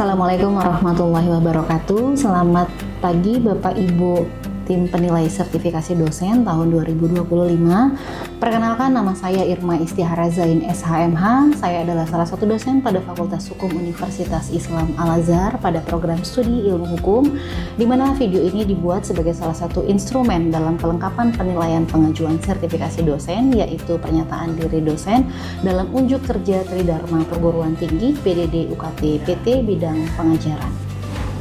Assalamualaikum warahmatullahi wabarakatuh. Selamat pagi Bapak Ibu tim penilai sertifikasi dosen tahun 2025. Perkenalkan, nama saya Irma Istihara Zain SHMH. Saya adalah salah satu dosen pada Fakultas Hukum Universitas Islam Al-Azhar pada program studi ilmu hukum, di mana video ini dibuat sebagai salah satu instrumen dalam kelengkapan penilaian pengajuan sertifikasi dosen, yaitu pernyataan diri dosen dalam unjuk kerja Tridharma Perguruan Tinggi PDD UKT PT bidang pengajaran.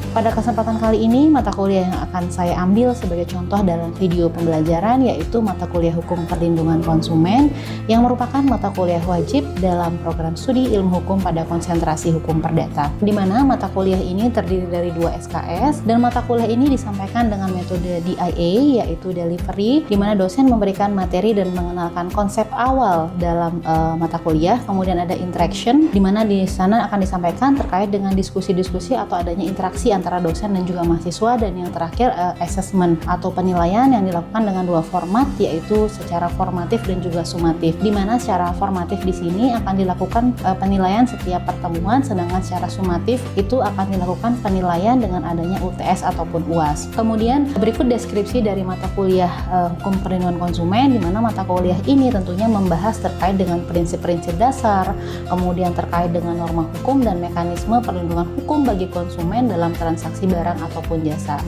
Pada kesempatan kali ini, mata kuliah yang akan saya ambil sebagai contoh dalam video pembelajaran yaitu mata kuliah Hukum Perlindungan Konsumen yang merupakan mata kuliah wajib dalam program studi ilmu hukum pada konsentrasi hukum perdata, di mana mata kuliah ini terdiri dari 2 SKS dan mata kuliah ini disampaikan dengan metode DIA yaitu delivery, di mana dosen memberikan materi dan mengenalkan konsep awal dalam mata kuliah. Kemudian ada interaction, di mana di sana akan disampaikan terkait dengan diskusi-diskusi atau adanya interaksi antara dosen dan juga mahasiswa, dan yang terakhir assessment atau penilaian yang dilakukan dengan 2 format, yaitu secara formatif dan juga sumatif, di mana secara formatif di sini akan dilakukan penilaian setiap pertemuan, sedangkan secara sumatif itu akan dilakukan penilaian dengan adanya UTS ataupun UAS. Kemudian berikut deskripsi dari mata kuliah Hukum Perlindungan Konsumen, di mana mata kuliah ini tentunya membahas terkait dengan prinsip-prinsip dasar, kemudian terkait dengan norma hukum dan mekanisme perlindungan hukum bagi konsumen dalam transaksi barang ataupun jasa.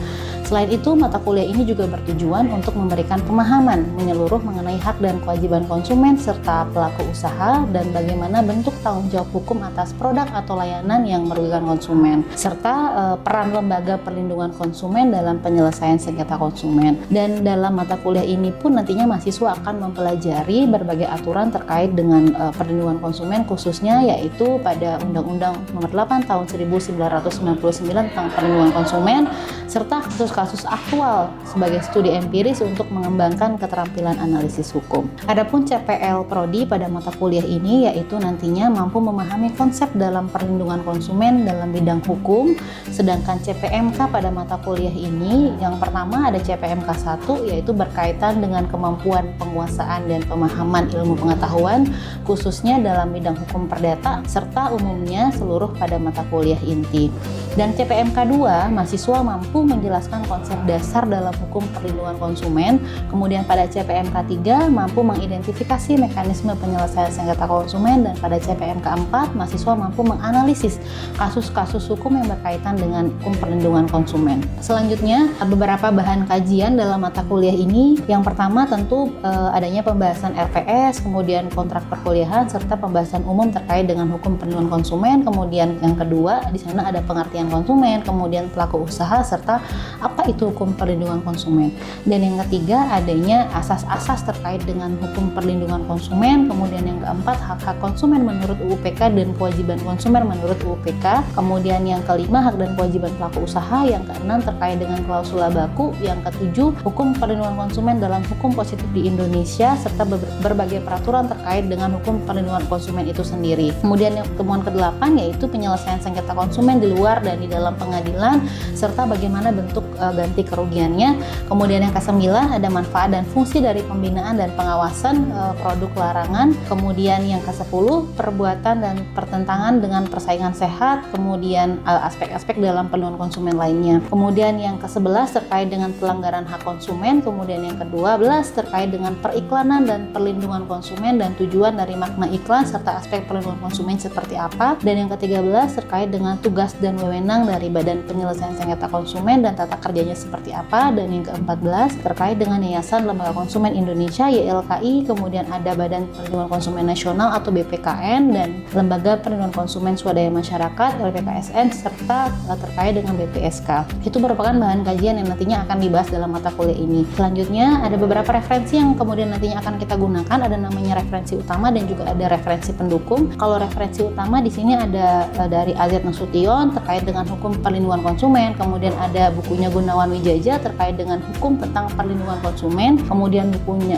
Selain itu, mata kuliah ini juga bertujuan untuk memberikan pemahaman menyeluruh mengenai hak dan kewajiban konsumen serta pelaku usaha dan bagaimana bentuk tanggung jawab hukum atas produk atau layanan yang merugikan konsumen, serta peran lembaga perlindungan konsumen dalam penyelesaian sengketa konsumen. Dan dalam mata kuliah ini pun nantinya mahasiswa akan mempelajari berbagai aturan terkait dengan perlindungan konsumen, khususnya yaitu pada Undang-Undang Nomor 8 Tahun 1999 tentang perlindungan konsumen, serta kasus-kasus aktual sebagai studi empiris untuk mengembangkan keterampilan analisis hukum. Adapun CPL Prodi pada mata kuliah ini yaitu nantinya mampu memahami konsep dalam perlindungan konsumen dalam bidang hukum, sedangkan CPMK pada mata kuliah ini yang pertama ada CPMK 1 yaitu berkaitan dengan kemampuan penguasaan dan pemahaman ilmu pengetahuan khususnya dalam bidang hukum perdata serta umumnya seluruh pada mata kuliah inti. Dan CPMK 2, mahasiswa mampu menjelaskan konsep dasar dalam hukum perlindungan konsumen. Kemudian pada CPMK 3, mampu mengidentifikasi mekanisme penyelesaian sengketa konsumen. Dan pada CPMK 4, mahasiswa mampu menganalisis kasus-kasus hukum yang berkaitan dengan hukum perlindungan konsumen. Selanjutnya, beberapa bahan kajian dalam mata kuliah ini. Yang pertama tentu adanya pembahasan RPS, kemudian kontrak perkuliahan, serta pembahasan umum terkait dengan hukum perlindungan konsumen. Kemudian yang kedua, di sana ada pengertian konsumen, kemudian pelaku usaha, serta apa itu hukum perlindungan konsumen. Dan yang ketiga adanya asas-asas terkait dengan hukum perlindungan konsumen. Kemudian yang keempat hak-hak konsumen menurut UU PK dan kewajiban konsumen menurut UU PK. Kemudian yang kelima hak dan kewajiban pelaku usaha. Yang keenam terkait dengan klausula baku. Yang ketujuh hukum perlindungan konsumen dalam hukum positif di Indonesia serta berbagai peraturan terkait dengan hukum perlindungan konsumen itu sendiri. Kemudian yang temuan ke-8 yaitu penyelesaian sengketa konsumen di luar dan di dalam pengadilan serta bagaimana bentuk ganti kerugiannya. Kemudian yang ke-9 ada manfaat dan fungsi dari pembinaan dan pengawasan produk larangan. Kemudian yang ke-10 perbuatan dan pertentangan dengan persaingan sehat. Kemudian aspek-aspek dalam perlindungan konsumen lainnya. Kemudian yang ke-11 terkait dengan pelanggaran hak konsumen. Kemudian yang ke-12 terkait dengan periklanan dan perlindungan konsumen dan tujuan dari makna iklan serta aspek perlindungan konsumen seperti apa. Dan yang ke-13 terkait dengan tugas dan wewenang dari Badan Penyelesaian Sengketa Konsumen dan tata kerjanya seperti apa. Dan yang ke-14 terkait dengan Yayasan Lembaga Konsumen Indonesia YLKI, kemudian ada Badan Perlindungan Konsumen Nasional atau BPKN dan Lembaga Perlindungan Konsumen Swadaya Masyarakat LPKSN serta terkait dengan BPSK. Itu merupakan bahan kajian yang nantinya akan dibahas dalam mata kuliah ini. Selanjutnya ada beberapa referensi yang kemudian nantinya akan kita gunakan, ada namanya referensi utama dan juga ada referensi pendukung. Kalau referensi utama di sini ada dari Azet Nasution terkait dengan hukum perlindungan konsumen, kemudian ada bukunya Gunawan Gunawan Wijaja terkait dengan hukum tentang perlindungan konsumen, kemudian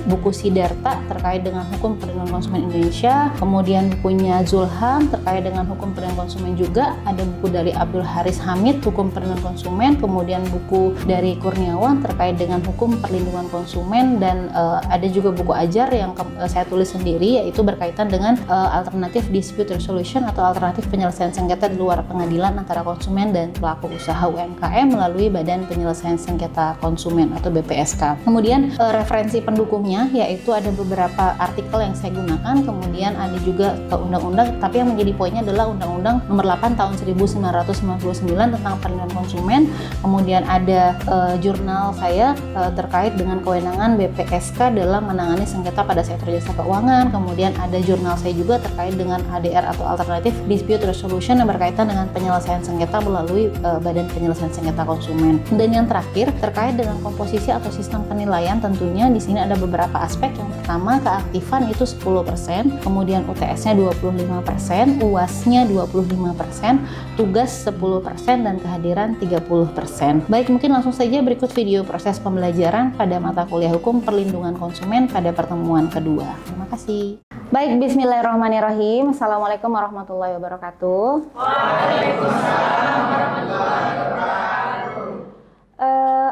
buku Sidarta terkait dengan hukum perlindungan konsumen Indonesia, kemudian bukunya Zulham terkait dengan hukum perlindungan konsumen juga, ada buku dari Abdul Haris Hamid hukum perlindungan konsumen, kemudian buku dari Kurniawan terkait dengan hukum perlindungan konsumen, dan ada juga buku ajar yang saya tulis sendiri, yaitu berkaitan dengan alternatif dispute resolution atau alternatif penyelesaian sengketa di luar pengadilan antara konsumen dan pelaku usaha UMKM melalui Badan Penyelesaian Sengketa Konsumen atau BPSK. Kemudian referensi pendukungnya yaitu ada beberapa artikel yang saya gunakan, kemudian ada juga undang-undang, tapi yang menjadi poinnya adalah Undang-Undang Nomor 8 Tahun 1999 tentang perlindungan konsumen. Kemudian ada jurnal saya terkait dengan kewenangan BPSK dalam menangani sengketa pada sektor jasa keuangan. Kemudian ada jurnal saya juga terkait dengan ADR atau Alternative Dispute Resolution yang berkaitan dengan penyelesaian sengketa melalui Badan Penyelesaian Sengketa Konsumen. Dan yang terakhir terkait dengan komposisi atau sistem penilaian, tentunya di sini ada beberapa aspek. Yang pertama, keaktifan itu 10%, kemudian UTS-nya 25%, UAS-nya 25%, tugas 10%, dan kehadiran 30%. Baik, mungkin langsung saja berikut video proses pembelajaran pada mata kuliah Hukum Perlindungan Konsumen pada pertemuan kedua. Terima kasih. Baik, bismillahirrahmanirrahim. Assalamualaikum warahmatullahi wabarakatuh. Waalaikumsalam warahmatullahi wabarakatuh.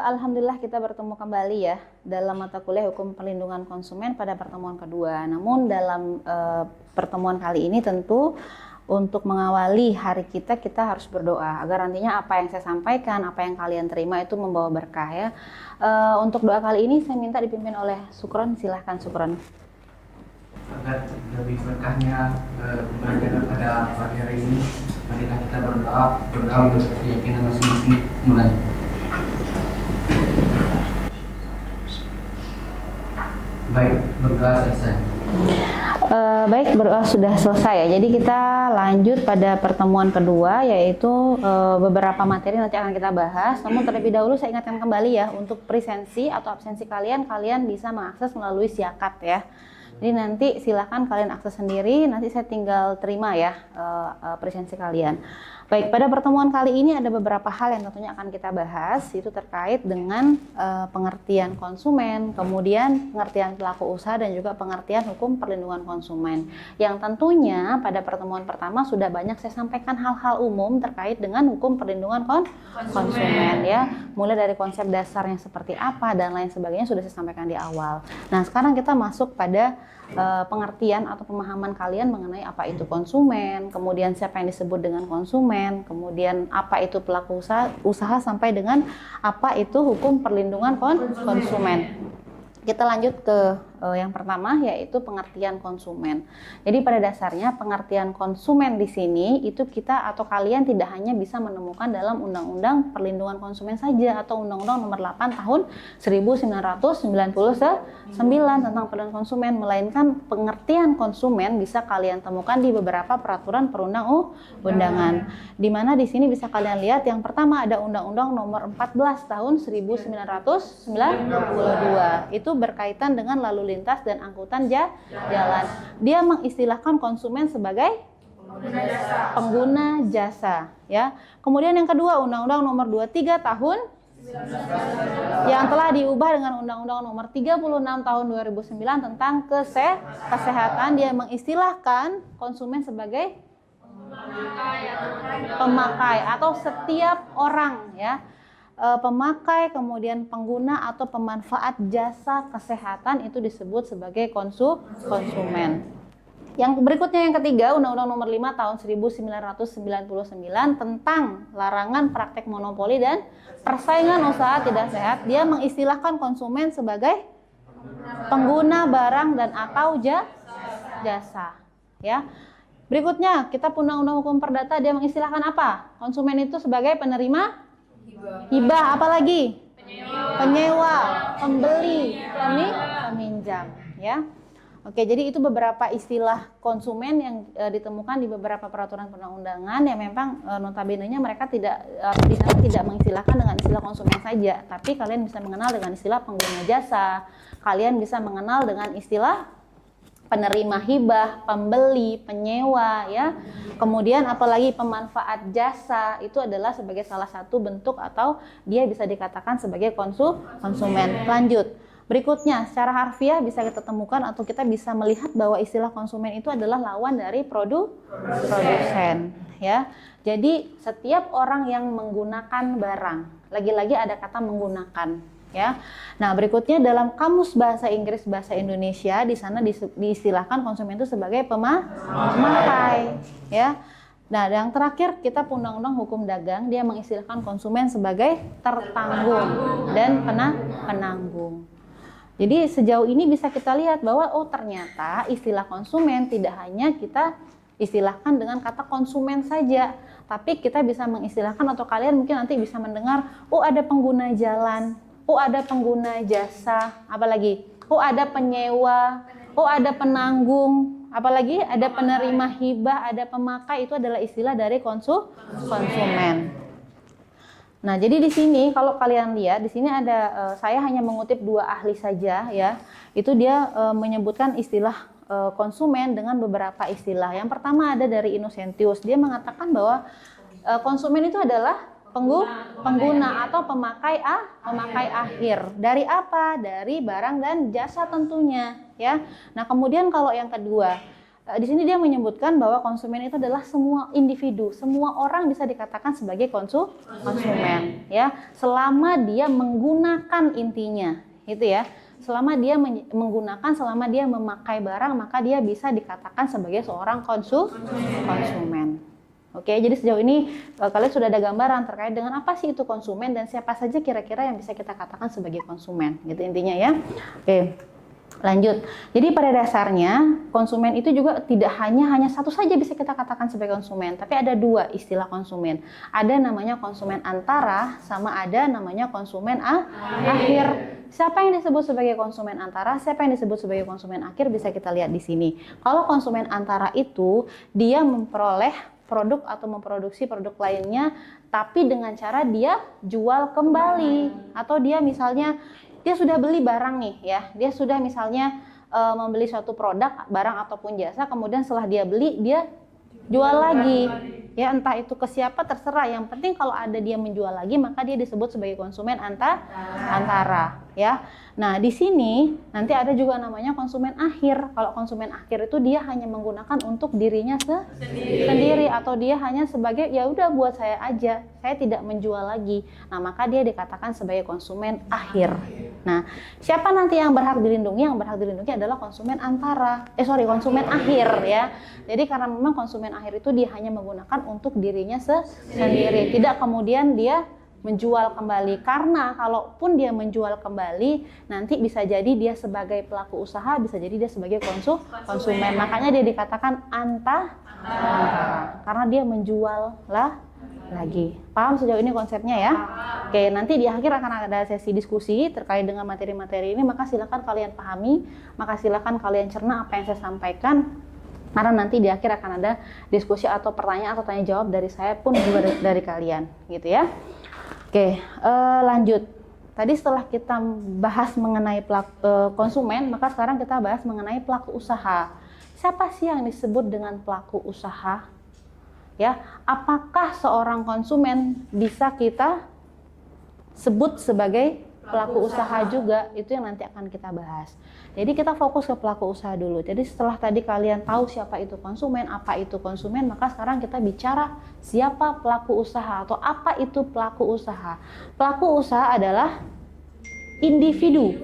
Alhamdulillah kita bertemu kembali ya dalam mata kuliah Hukum Perlindungan Konsumen pada pertemuan kedua. Namun dalam pertemuan kali ini tentu untuk mengawali hari kita harus berdoa agar nantinya apa yang saya sampaikan, apa yang kalian terima itu membawa berkah ya. Untuk doa kali ini saya minta dipimpin oleh Sukron. Silahkan Sukron. Agar lebih berkahnya belajar pada pagi hari ini, marilah kita berdoa untuk keyakinan masing-masing. Mulai. Baik, berdoa selesai. Baik, berdoa sudah selesai ya. Jadi kita lanjut pada pertemuan kedua, yaitu beberapa materi nanti akan kita bahas. Namun terlebih dahulu saya ingatkan kembali ya, untuk presensi atau absensi kalian bisa mengakses melalui Siakat ya. Jadi nanti silahkan kalian akses sendiri, nanti saya tinggal terima ya presensi kalian. Baik, pada pertemuan kali ini ada beberapa hal yang tentunya akan kita bahas, itu terkait dengan pengertian konsumen, kemudian pengertian pelaku usaha, dan juga pengertian hukum perlindungan konsumen. Yang tentunya pada pertemuan pertama sudah banyak saya sampaikan hal-hal umum terkait dengan hukum perlindungan konsumen ya. Mulai dari konsep dasarnya seperti apa dan lain sebagainya sudah saya sampaikan di awal. Nah, sekarang kita masuk pada pengertian atau pemahaman kalian mengenai apa itu konsumen, kemudian siapa yang disebut dengan konsumen, kemudian apa itu pelaku usaha sampai dengan apa itu hukum perlindungan konsumen. Kita lanjut ke yang pertama, yaitu pengertian konsumen. Jadi pada dasarnya pengertian konsumen di sini itu kita atau kalian tidak hanya bisa menemukan dalam Undang-Undang Perlindungan Konsumen saja atau Undang-Undang Nomor 8 Tahun 1999 tentang perlindungan konsumen, melainkan pengertian konsumen bisa kalian temukan di beberapa peraturan perundang-undangan. Di mana di sini bisa kalian lihat yang pertama ada Undang-Undang Nomor 14 Tahun 1992. Itu berkaitan dengan lalu lintas dan angkutan jalan. Dia mengistilahkan konsumen sebagai pengguna jasa ya. Kemudian yang kedua Undang-Undang Nomor 23 Tahun yang telah diubah dengan Undang-Undang Nomor 36 Tahun 2009 tentang kesehatan. Dia mengistilahkan konsumen sebagai pemakai atau setiap orang ya. Pemakai, kemudian pengguna atau pemanfaat jasa kesehatan itu disebut sebagai konsumen. Yang berikutnya yang ketiga, Undang-Undang Nomor 5 Tahun 1999 tentang larangan praktek monopoli dan persaingan usaha tidak sehat. Dia mengistilahkan konsumen sebagai pengguna barang dan atau jasa. Ya. Berikutnya, kita Undang-Undang Hukum Perdata, dia mengistilahkan apa? Konsumen itu sebagai penerima hibah, apalagi penyewa, pembeli, peminjam ya. Oke, jadi itu beberapa istilah konsumen yang ditemukan di beberapa peraturan perundang-undangan yang memang notabene-nya mereka tidak mengistilahkan dengan istilah konsumen saja, tapi kalian bisa mengenal dengan istilah pengguna jasa, kalian bisa mengenal dengan istilah penerima hibah, pembeli, penyewa, ya. Kemudian apalagi pemanfaat jasa, itu adalah sebagai salah satu bentuk atau dia bisa dikatakan sebagai konsumen. Lanjut. Berikutnya, secara harfiah bisa kita temukan atau kita bisa melihat bahwa istilah konsumen itu adalah lawan dari produsen, ya. Jadi setiap orang yang menggunakan barang, lagi-lagi ada kata menggunakan, ya. Nah, berikutnya dalam Kamus Bahasa Inggris Bahasa Indonesia di sana diistilahkan konsumen itu sebagai pemakai, ya. Nah, yang terakhir kita Undang-Undang Hukum Dagang, dia mengistilahkan konsumen sebagai tertanggung dan penanggung. Jadi sejauh ini bisa kita lihat bahwa oh ternyata istilah konsumen tidak hanya kita istilahkan dengan kata konsumen saja, tapi kita bisa mengistilahkan atau kalian mungkin nanti bisa mendengar oh ada pengguna jalan, oh ada pengguna jasa, apalagi oh ada penyewa, oh ada penanggung, apalagi ada penerima hibah, ada pemakai, itu adalah istilah dari konsumen. Nah, jadi di sini kalau kalian lihat di sini ada saya hanya mengutip 2 ahli saja, ya. Itu dia menyebutkan istilah konsumen dengan beberapa istilah. Yang pertama ada dari Innocentius. Dia mengatakan bahwa konsumen itu adalah pengguna atau pemakai akhir. Dari apa? Dari barang dan jasa tentunya, ya. Nah, kemudian kalau yang kedua, di sini dia menyebutkan bahwa konsumen itu adalah semua individu, semua orang bisa dikatakan sebagai konsumen, ya, selama dia menggunakan intinya, gitu ya. Selama dia menggunakan, selama dia memakai barang, maka dia bisa dikatakan sebagai seorang konsumen. Oke, jadi sejauh ini kalian sudah ada gambaran terkait dengan apa sih itu konsumen dan siapa saja kira-kira yang bisa kita katakan sebagai konsumen, gitu intinya, ya. Oke. Lanjut. Jadi pada dasarnya konsumen itu juga tidak hanya satu saja bisa kita katakan sebagai konsumen, tapi ada 2 istilah konsumen. Ada namanya konsumen antara sama ada namanya konsumen akhir. Siapa yang disebut sebagai konsumen antara, siapa yang disebut sebagai konsumen akhir bisa kita lihat di sini. Kalau konsumen antara itu dia memperoleh produk atau memproduksi produk lainnya tapi dengan cara dia jual kembali atau dia misalnya dia sudah beli barang nih, ya, dia sudah misalnya membeli suatu produk, barang ataupun jasa, kemudian setelah dia beli dia jual lagi, ya, entah itu ke siapa terserah, yang penting kalau ada dia menjual lagi maka dia disebut sebagai konsumen antara, ya. Nah, di sini nanti ada juga namanya konsumen akhir. Kalau konsumen akhir itu dia hanya menggunakan untuk dirinya sendiri atau dia hanya sebagai ya udah buat saya aja, saya tidak menjual lagi. Nah, maka dia dikatakan sebagai konsumen akhir. Nah, siapa nanti yang berhak dilindungi? Yang berhak dilindungi adalah konsumen konsumen akhir, ya. Jadi karena memang konsumen akhir itu dia hanya menggunakan untuk dirinya sendiri, tidak kemudian dia menjual kembali, karena kalaupun dia menjual kembali nanti bisa jadi dia sebagai pelaku usaha, bisa jadi dia sebagai konsumen. Makanya dia dikatakan antara karena dia menjual lagi. Paham sejauh ini konsepnya, ya? Oke, nanti di akhir akan ada sesi diskusi terkait dengan materi-materi ini, maka silakan kalian pahami, maka silakan kalian cerna apa yang saya sampaikan. Karena nanti di akhir akan ada diskusi atau pertanyaan atau tanya jawab dari saya pun juga dari kalian, gitu ya. Oke, lanjut. Tadi setelah kita bahas mengenai konsumen, maka sekarang kita bahas mengenai pelaku usaha. Siapa sih yang disebut dengan pelaku usaha? Ya, apakah seorang konsumen bisa kita sebut sebagai pelaku usaha juga? Itu yang nanti akan kita bahas. Jadi kita fokus ke pelaku usaha dulu. Jadi setelah tadi kalian tahu siapa itu konsumen, apa itu konsumen, maka sekarang kita bicara siapa pelaku usaha atau apa itu pelaku usaha. Pelaku usaha adalah individu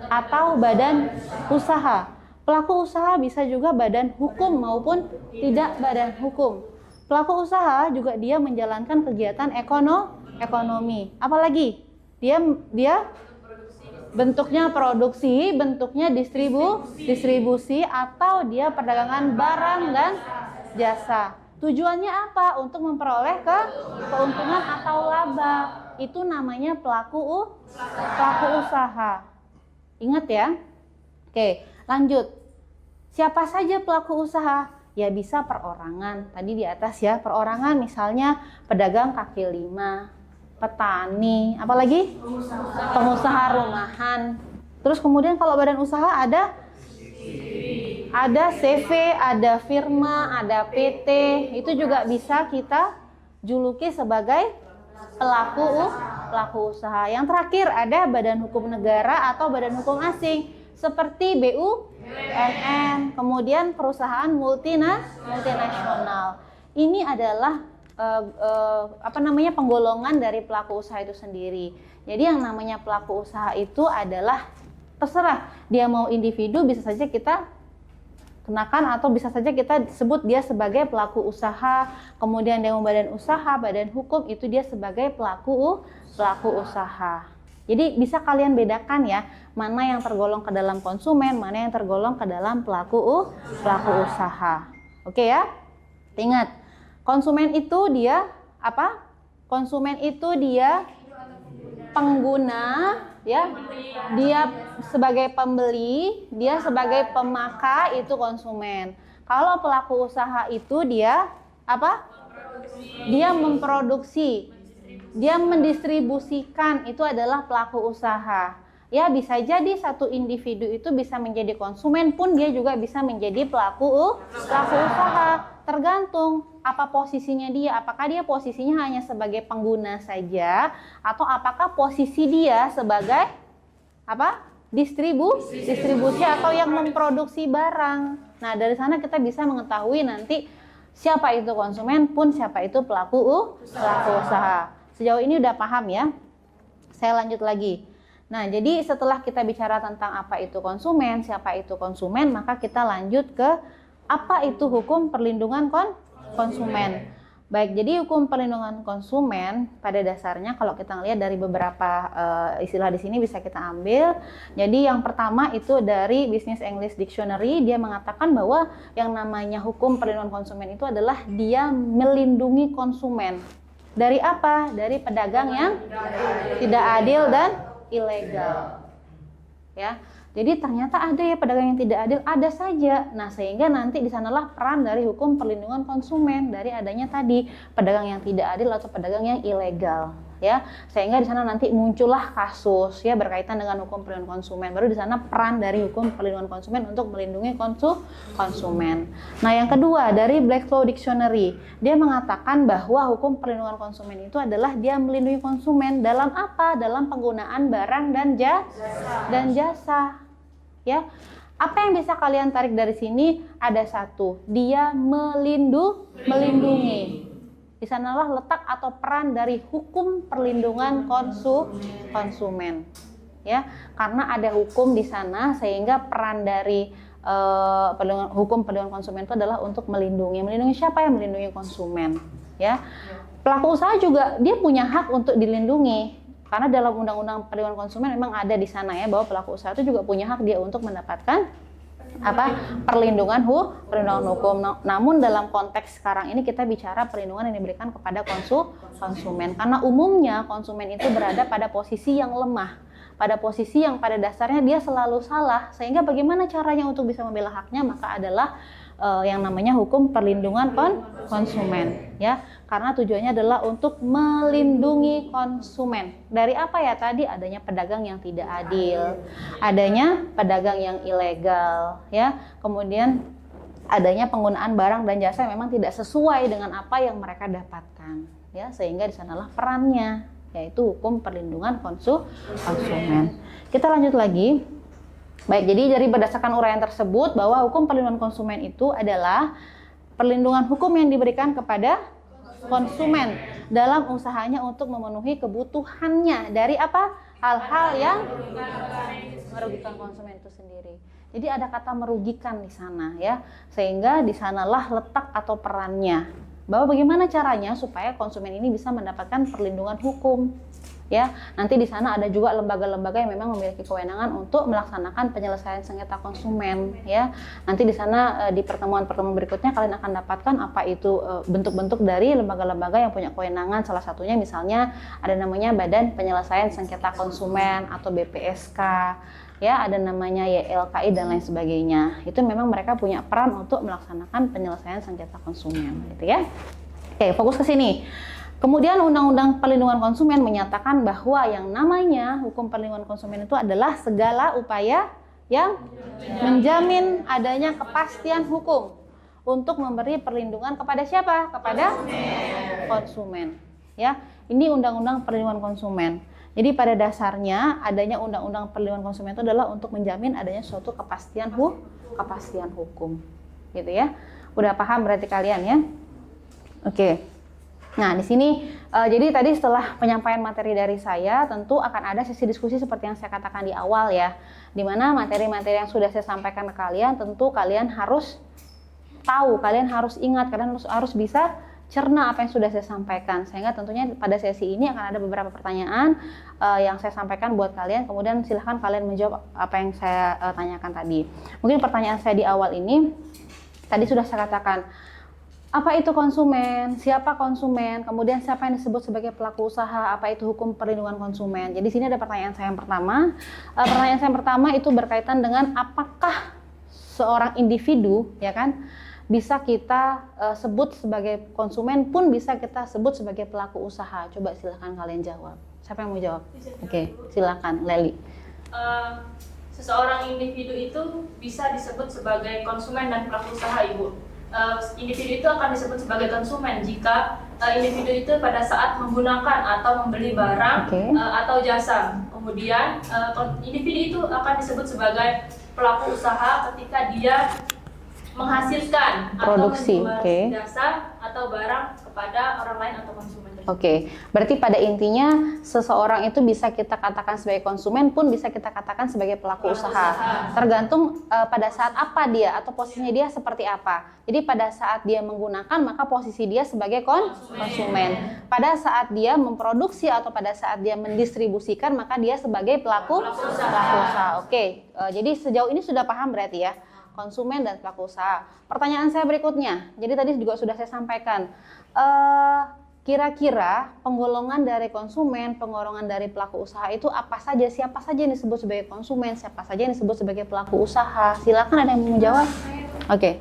atau badan usaha. Pelaku usaha bisa juga badan hukum maupun tidak badan hukum. Pelaku usaha juga dia menjalankan kegiatan ekonomi. Apalagi dia bentuknya produksi, bentuknya distribusi atau dia perdagangan barang dan jasa. Tujuannya apa? Untuk memperoleh keuntungan atau laba. Itu namanya pelaku usaha. Ingat, ya. Oke, lanjut. Siapa saja pelaku usaha? Ya bisa perorangan. Tadi di atas, ya, perorangan misalnya pedagang kaki lima, petani, apalagi pengusaha rumahan. Terus kemudian kalau badan usaha ada ada CV, ada firma, ada PT, itu juga bisa kita juluki sebagai pelaku usaha. Yang terakhir ada badan hukum negara atau badan hukum asing seperti BUMN, kemudian perusahaan multinasional. Ini adalah penggolongan dari pelaku usaha itu sendiri. Jadi yang namanya pelaku usaha itu adalah terserah dia mau individu, bisa saja kita kenakan atau bisa saja kita sebut dia sebagai pelaku usaha. Kemudian dia mau badan usaha, badan hukum, itu dia sebagai pelaku usaha. Jadi bisa kalian bedakan ya, mana yang tergolong ke dalam konsumen, mana yang tergolong ke dalam pelaku usaha. Oke ya? Ingat, konsumen itu dia apa? Konsumen itu dia pengguna, ya. Dia sebagai pembeli, dia sebagai pemakai, itu konsumen. Kalau pelaku usaha itu dia apa? Dia memproduksi, dia mendistribusikan, itu adalah pelaku usaha. Ya, bisa jadi satu individu itu bisa menjadi konsumen pun dia juga bisa menjadi pelaku usaha. Tergantung apa posisinya dia, apakah dia posisinya hanya sebagai pengguna saja atau apakah posisi dia sebagai apa? Distribusi atau yang memproduksi barang. Nah, dari sana kita bisa mengetahui nanti siapa itu konsumen pun siapa itu pelaku usaha. Sejauh ini udah paham ya? Saya lanjut lagi. Nah, jadi setelah kita bicara tentang apa itu konsumen, siapa itu konsumen, maka kita lanjut ke apa itu hukum perlindungan konsumen. Baik, jadi hukum perlindungan konsumen pada dasarnya kalau kita lihat dari beberapa istilah di sini bisa kita ambil. Jadi yang pertama itu dari Business English Dictionary, dia mengatakan bahwa yang namanya hukum perlindungan konsumen itu adalah dia melindungi konsumen. Dari apa? Dari pedagang yang tidak adil dan ilegal. Ya. Jadi ternyata ada ya pedagang yang tidak adil, ada saja. Nah, sehingga nanti di sanalah peran dari hukum perlindungan konsumen, dari adanya tadi pedagang yang tidak adil atau pedagang yang ilegal, ya. Sehingga di sana nanti muncullah kasus ya berkaitan dengan hukum perlindungan konsumen. Baru di sana peran dari hukum perlindungan konsumen untuk melindungi konsumen. Nah, yang kedua dari Black Law Dictionary, dia mengatakan bahwa hukum perlindungan konsumen itu adalah dia melindungi konsumen dalam apa? Dalam penggunaan barang dan jasa. Ya, apa yang bisa kalian tarik dari sini? Ada satu, dia melindungi. Di sanalah letak atau peran dari hukum perlindungan konsumen. Ya, karena ada hukum di sana sehingga peran dari hukum perlindungan konsumen itu adalah untuk melindungi. Melindungi siapa? Yang melindungi konsumen. Ya, pelaku usaha juga dia punya hak untuk dilindungi. Karena dalam Undang-Undang Perlindungan Konsumen memang ada di sana ya bahwa pelaku usaha itu juga punya hak dia untuk mendapatkan perlindungan hukum. Namun dalam konteks sekarang ini kita bicara perlindungan yang diberikan kepada konsumen. Karena umumnya konsumen itu berada pada posisi yang lemah, pada posisi yang pada dasarnya dia selalu salah. Sehingga bagaimana caranya untuk bisa membela haknya? Maka adalah yang namanya hukum perlindungan konsumen, ya. Karena tujuannya adalah untuk melindungi konsumen. Dari apa ya tadi? Adanya pedagang yang tidak adil, adanya pedagang yang ilegal, ya. Kemudian adanya penggunaan barang dan jasa yang memang tidak sesuai dengan apa yang mereka dapatkan, ya. Sehingga di sanalah perannya, yaitu hukum perlindungan konsumen. Kita lanjut lagi. Baik, jadi dari berdasarkan uraian tersebut bahwa hukum perlindungan konsumen itu adalah perlindungan hukum yang diberikan kepada konsumen dalam usahanya untuk memenuhi kebutuhannya dari apa? Hal-hal yang merugikan konsumen itu sendiri. Jadi ada kata merugikan di sana ya, sehingga di sanalah letak atau perannya. Bahwa bagaimana caranya supaya konsumen ini bisa mendapatkan perlindungan hukum. Ya, nanti di sana ada juga lembaga-lembaga yang memang memiliki kewenangan untuk melaksanakan penyelesaian sengketa konsumen. Ya, nanti di sana di pertemuan-pertemuan berikutnya kalian akan dapatkan apa itu bentuk-bentuk dari lembaga-lembaga yang punya kewenangan. Salah satunya misalnya ada namanya Badan Penyelesaian Sengketa Konsumen atau BPSK. Ya, ada namanya YLKI dan lain sebagainya. Itu memang mereka punya peran untuk melaksanakan penyelesaian sengketa konsumen, gitu ya. Oke, fokus ke sini. Kemudian Undang-Undang Perlindungan Konsumen menyatakan bahwa yang namanya hukum perlindungan konsumen itu adalah segala upaya yang menjamin adanya kepastian hukum untuk memberi perlindungan kepada siapa? Kepada konsumen. Ya, ini Undang-Undang Perlindungan Konsumen. Jadi pada dasarnya adanya Undang-Undang Perlindungan Konsumen itu adalah untuk menjamin adanya suatu kepastian hukum, gitu ya. Udah paham berarti kalian ya? Oke. Nah, di sini jadi tadi setelah penyampaian materi dari saya, tentu akan ada sesi diskusi seperti yang saya katakan di awal ya. Di mana materi-materi yang sudah saya sampaikan ke kalian, tentu kalian harus tahu, kalian harus ingat, kalian harus bisa cerna apa yang sudah saya sampaikan. Sehingga tentunya pada sesi ini akan ada beberapa pertanyaan yang saya sampaikan buat kalian. Kemudian silahkan kalian menjawab apa yang saya tanyakan tadi. Mungkin pertanyaan saya di awal ini, tadi sudah saya katakan, apa itu konsumen? Siapa konsumen? Kemudian siapa yang disebut sebagai pelaku usaha? Apa itu hukum perlindungan konsumen? Jadi sini ada pertanyaan saya yang pertama. Pertanyaan saya yang pertama itu berkaitan dengan apakah seorang individu, ya kan, bisa kita sebut sebagai konsumen, pun bisa kita sebut sebagai pelaku usaha. Coba silakan kalian jawab. Siapa yang mau jawab? Oke, silakan Leli. Seseorang individu itu bisa disebut sebagai konsumen dan pelaku usaha, Ibu. Individu itu akan disebut sebagai konsumen jika individu itu pada saat menggunakan atau membeli barang atau jasa. Kemudian individu itu akan disebut sebagai pelaku usaha ketika dia menghasilkan produksi, atau menjual jasa atau barang kepada orang lain atau konsumen. Oke, berarti pada intinya seseorang itu bisa kita katakan sebagai konsumen, pun bisa kita katakan sebagai pelaku usaha. Tergantung pada saat apa dia atau posisinya dia seperti apa. Jadi pada saat dia menggunakan, maka posisi dia sebagai konsumen. Pada saat dia memproduksi atau pada saat dia mendistribusikan, maka dia sebagai pelaku usaha. Oke, jadi sejauh ini sudah paham berarti ya, konsumen dan pelaku usaha. Pertanyaan saya berikutnya, jadi tadi juga sudah saya sampaikan, kira-kira penggolongan dari konsumen, penggolongan dari pelaku usaha itu apa saja? Siapa saja yang disebut sebagai konsumen, siapa saja yang disebut sebagai pelaku usaha? Silakan, ada yang mau menjawab? Oke.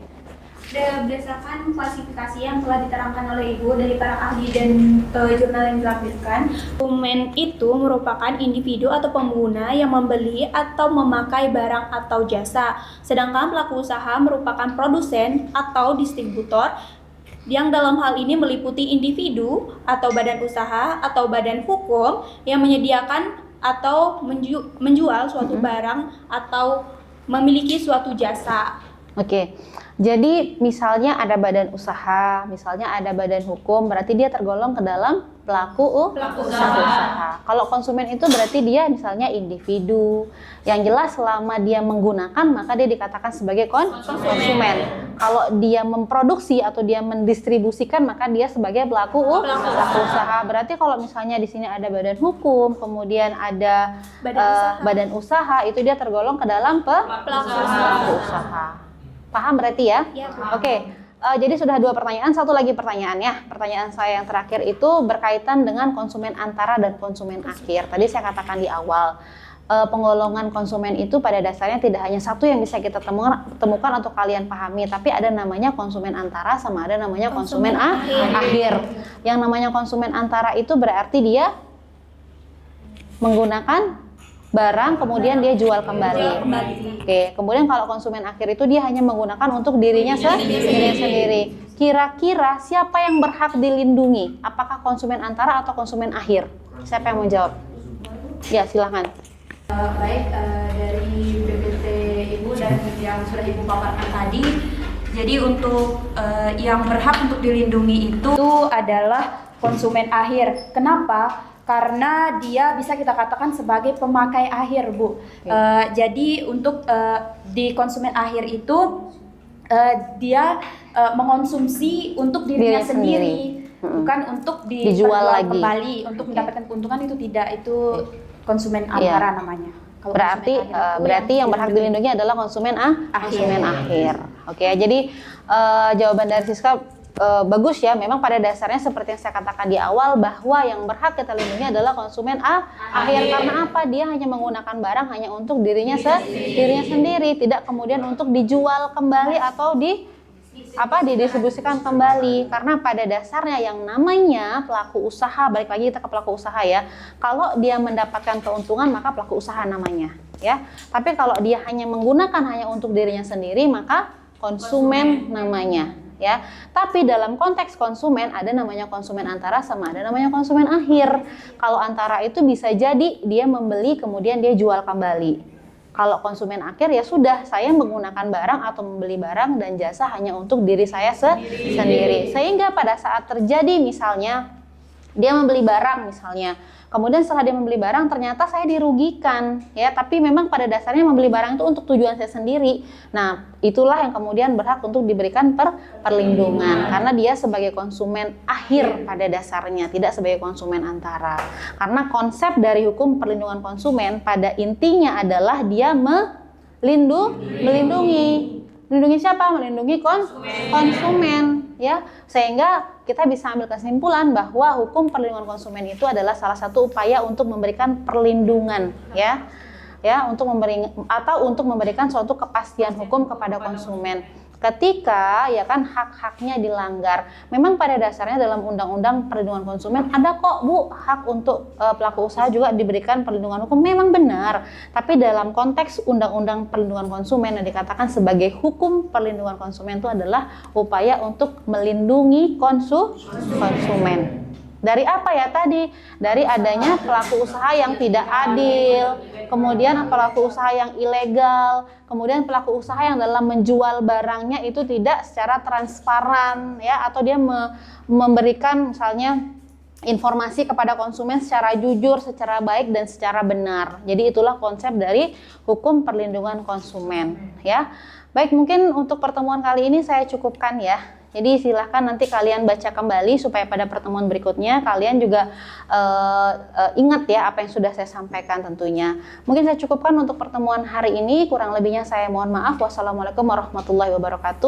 Berdasarkan klasifikasi yang telah diterangkan oleh Ibu dari para ahli dan jurnal yang dilampirkan, konsumen itu merupakan individu atau pengguna yang membeli atau memakai barang atau jasa. Sedangkan pelaku usaha merupakan produsen atau distributor yang dalam hal ini meliputi individu atau badan usaha atau badan hukum yang menyediakan atau menjual suatu barang atau memiliki suatu jasa. Oke, jadi misalnya ada badan usaha, misalnya ada badan hukum, berarti dia tergolong ke dalam pelaku usaha. Kalau konsumen itu berarti dia misalnya individu. Yang jelas selama dia menggunakan, maka dia dikatakan sebagai konsumen. Kalau dia memproduksi atau dia mendistribusikan, maka dia sebagai pelaku usaha. Berarti kalau misalnya di sini ada badan hukum, kemudian ada badan usaha, itu dia tergolong ke dalam pelaku usaha. Paham berarti ya? Ya. Oke. Jadi sudah 2 pertanyaan, satu lagi pertanyaan ya. Pertanyaan saya yang terakhir itu berkaitan dengan konsumen antara dan konsumen akhir. Tadi saya katakan di awal, penggolongan konsumen itu pada dasarnya tidak hanya satu yang bisa kita temukan atau kalian pahami, tapi ada namanya konsumen antara sama ada namanya konsumen akhir. Yang namanya konsumen antara itu berarti dia menggunakan barang kemudian dia jual kembali. Oke, kemudian kalau konsumen akhir itu dia hanya menggunakan untuk dirinya sendiri. Kira-kira siapa yang berhak dilindungi? Apakah konsumen antara atau konsumen akhir? Siapa yang mau jawab? Ya, silahkan. Baik, dari BPT Ibu dan yang sudah Ibu paparkan tadi, jadi untuk yang berhak untuk dilindungi itu Adalah konsumen akhir. Kenapa? Karena dia bisa kita katakan sebagai pemakai akhir, Bu. Jadi untuk di konsumen akhir itu dia mengonsumsi untuk dirinya sendiri, bukan untuk dijual lagi kembali untuk mendapatkan keuntungan. Itu tidak, itu konsumen antara namanya. Kalau berarti yang berhak dilindungi adalah konsumen akhir. Oke, jadi jawaban dari Siska bagus ya. Memang pada dasarnya seperti yang saya katakan di awal, bahwa yang berhak kita lindungi adalah konsumen akhir. Karena apa? Dia hanya menggunakan barang hanya untuk dirinya sendiri, tidak kemudian untuk dijual kembali atau didistribusikan kembali. Karena pada dasarnya yang namanya pelaku usaha, balik lagi kita ke pelaku usaha ya, kalau dia mendapatkan keuntungan maka pelaku usaha namanya. ya. Tapi kalau dia hanya menggunakan hanya untuk dirinya sendiri, maka konsumen namanya, ya. Tapi dalam konteks konsumen ada namanya konsumen antara sama ada namanya konsumen akhir. Kalau antara itu bisa jadi dia membeli kemudian dia jual kembali. Kalau konsumen akhir ya sudah, saya menggunakan barang atau membeli barang dan jasa hanya untuk diri saya sendiri. Sehingga pada saat terjadi misalnya dia membeli barang misalnya, kemudian setelah dia membeli barang ternyata saya dirugikan, ya, tapi memang pada dasarnya membeli barang itu untuk tujuan saya sendiri. Nah, itulah yang kemudian berhak untuk diberikan perlindungan karena dia sebagai konsumen akhir pada dasarnya, tidak sebagai konsumen antara. Karena konsep dari hukum perlindungan konsumen pada intinya adalah dia melindungi. Melindungi siapa? Melindungi konsumen, ya. Sehingga kita bisa ambil kesimpulan bahwa hukum perlindungan konsumen itu adalah salah satu upaya untuk memberikan perlindungan, ya, untuk memberikan suatu kepastian hukum kepada konsumen. Ketika ya kan hak-haknya dilanggar, memang pada dasarnya dalam Undang-Undang Perlindungan Konsumen ada kok Bu hak untuk pelaku usaha juga diberikan perlindungan hukum, memang benar. Tapi dalam konteks Undang-Undang Perlindungan Konsumen yang dikatakan sebagai hukum perlindungan konsumen itu adalah upaya untuk melindungi konsumen. Dari apa ya tadi? Dari adanya pelaku usaha yang tidak adil, kemudian pelaku usaha yang ilegal, kemudian pelaku usaha yang dalam menjual barangnya itu tidak secara transparan, ya, atau dia memberikan misalnya informasi kepada konsumen secara jujur, secara baik dan secara benar. Jadi itulah konsep dari hukum perlindungan konsumen, ya. Baik, mungkin untuk pertemuan kali ini saya cukupkan ya. Jadi silahkan nanti kalian baca kembali supaya pada pertemuan berikutnya kalian juga ingat ya apa yang sudah saya sampaikan tentunya. Mungkin saya cukupkan untuk pertemuan hari ini, kurang lebihnya saya mohon maaf. Wassalamualaikum warahmatullahi wabarakatuh.